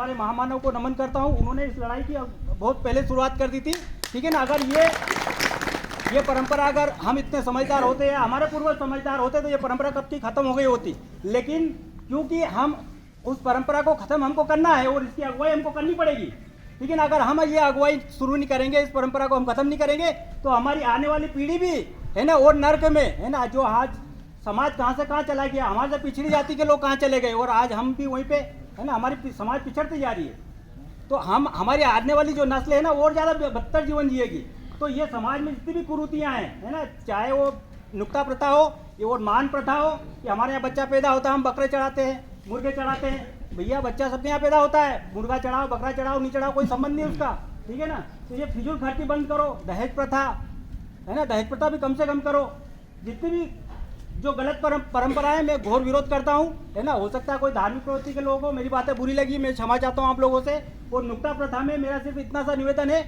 हमारे महामानव को नमन करता हूँ। उन्होंने इस लड़ाई की बहुत पहले शुरुआत कर दी थी, ठीक है ना। अगर ये परंपरा, अगर हम इतने समझदार होते या हमारे पूर्वज समझदार होते तो ये परंपरा कब की खत्म हो गई होती। लेकिन क्योंकि हम उस परंपरा को खत्म हमको करना है और इसकी अगुवाई हमको करनी पड़ेगी, ठीक है ना। अगर हम ये अगुवाई शुरू नहीं करेंगे, इस परंपरा को हम खत्म नहीं करेंगे, तो हमारी आने वाली पीढ़ी भी है ना और नर्क में है ना। जो आज समाज कहाँ से कहाँ चला गया, हमारे से पिछड़ी जाति के लोग कहाँ चले गए और आज हम भी वहीं पे है ना, हमारी समाज पिछड़ती जा रही है। तो हमारी आने वाली जो नस्ल है ना और ज़्यादा बदतर जीवन जिएगी। तो ये समाज में जितनी भी कुरीतियाँ हैं है ना, चाहे वो नुक्ता प्रथा हो या और मान प्रथा हो कि हमारे यहाँ बच्चा पैदा होता है हम बकरे चढ़ाते हैं, मुर्गे चढ़ाते हैं। भैया बच्चा सबके यहाँ पैदा होता है, मुर्गा चढ़ाओ, बकरा चढ़ाओ, नहीं चढ़ाओ, कोई संबंध नहीं उसका, ठीक है ना। तो ये फिजूल खर्ची बंद करो। दहेज प्रथा है ना, दहेज प्रथा भी कम से कम करो। जितनी भी जो गलत परंपराएं मैं घोर विरोध करता हूँ है ना। हो सकता है कोई धार्मिक प्रवृत्ति के लोगों को मेरी बातें बुरी लगी, मैं क्षमा चाहता हूँ आप लोगों से। और नुक्ता प्रथा में मेरा सिर्फ इतना सा निवेदन है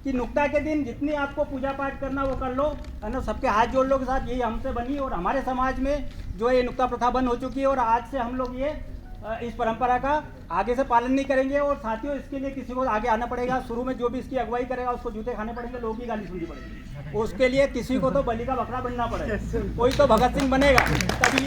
कि नुक्ता के दिन जितनी आपको पूजा पाठ करना वो कर लो है ना, सबके हाथ जोड़ लो के साथ। यही हमसे बनी और हमारे समाज में जो ये नुक्ता प्रथा बंद हो चुकी है और आज से हम लोग ये इस परंपरा का आगे से पालन नहीं करेंगे। और साथियों, इसके लिए किसी को आगे आना पड़ेगा। शुरू में जो भी इसकी अगुवाई करेगा उसको जूते खाने पड़ेंगे, लोगों की गाली सुननी पड़ेगी। उसके लिए किसी को तो बलि का बकरा बनना पड़ेगा, कोई तो भगत सिंह बनेगा, तभी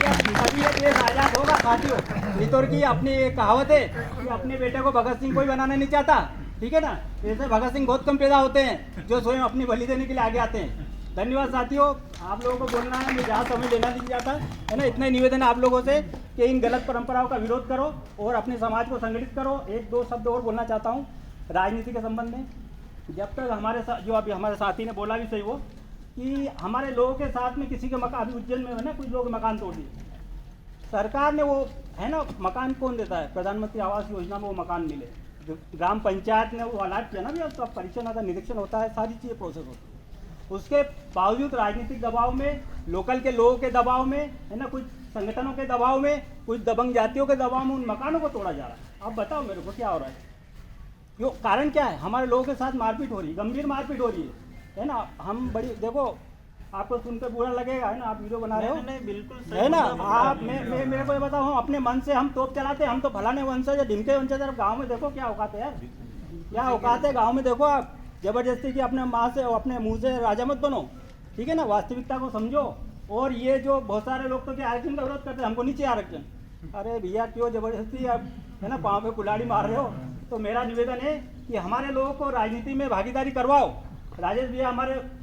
ये देश आजाद होगा। साथियों, नितोर की अपनी एक कहावत है कि अपने बेटे को भगत सिंह कोई बनाना नहीं चाहता, ठीक है ना। ऐसे भगत सिंह बहुत कम पैदा होते हैं जो स्वयं अपनी बलि देने के लिए आगे आते हैं। धन्यवाद साथियों, आप लोगों को बोलना है, मैं ज़्यादा समय लेना नहीं चाहता है ना। इतना ही निवेदन है आप लोगों से कि इन गलत परंपराओं का विरोध करो और अपने समाज को संगठित करो। एक दो शब्द और बोलना चाहता हूँ राजनीति के संबंध में। जब तक हमारे साथ जो अभी हमारे साथी ने बोला भी सही वो कि हमारे लोगों के साथ में किसी के मकान, अभी उज्जैन में है ना कुछ लोग मकान तोड़ दिए। सरकार ने वो है ना, मकान कौन देता है, प्रधानमंत्री आवास योजना में वो मकान मिले, ग्राम पंचायत ने वो अलॉट किया ना, भी उसका परीक्षण आता, निरीक्षण होता है, सारी चीज़ें प्रोसेस होती है। उसके बावजूद राजनीतिक दबाव में, लोकल के लोगों के दबाव में है ना, कुछ संगठनों के दबाव में, कुछ दबंग जातियों के दबाव में उन मकानों को तोड़ा जा रहा है। अब बताओ मेरे को क्या हो रहा है, क्यों, कारण क्या है। हमारे लोगों के साथ मारपीट हो रही है, गंभीर मारपीट हो रही है ना। हम बड़ी, देखो आपको सुनकर बुरा लगेगा है ना, आप वीडियो बना रहे हो, नहीं बिल्कुल है ना। आप मेरे को ये बताओ, हम अपने मन से हम तोप चलाते, हम तो फलाने वंशज या ढिमके वंशज। गाँव में देखो क्या औकात है यार, क्या औकात है गाँव में। देखो आप जबरदस्ती की अपने माँ से और अपने मुंह से राजा मत बनो, ठीक है ना। वास्तविकता को समझो। और ये जो बहुत सारे लोग तो क्या आरक्षण का विरोध करते हैं, हमको नीचे आरक्षण। अरे भैया क्यों जबरदस्ती आप है ना पाँव पे कुल्हाड़ी मार रहे हो। तो मेरा निवेदन है कि हमारे लोगों को राजनीति में भागीदारी करवाओ। राजेश भैया हमारे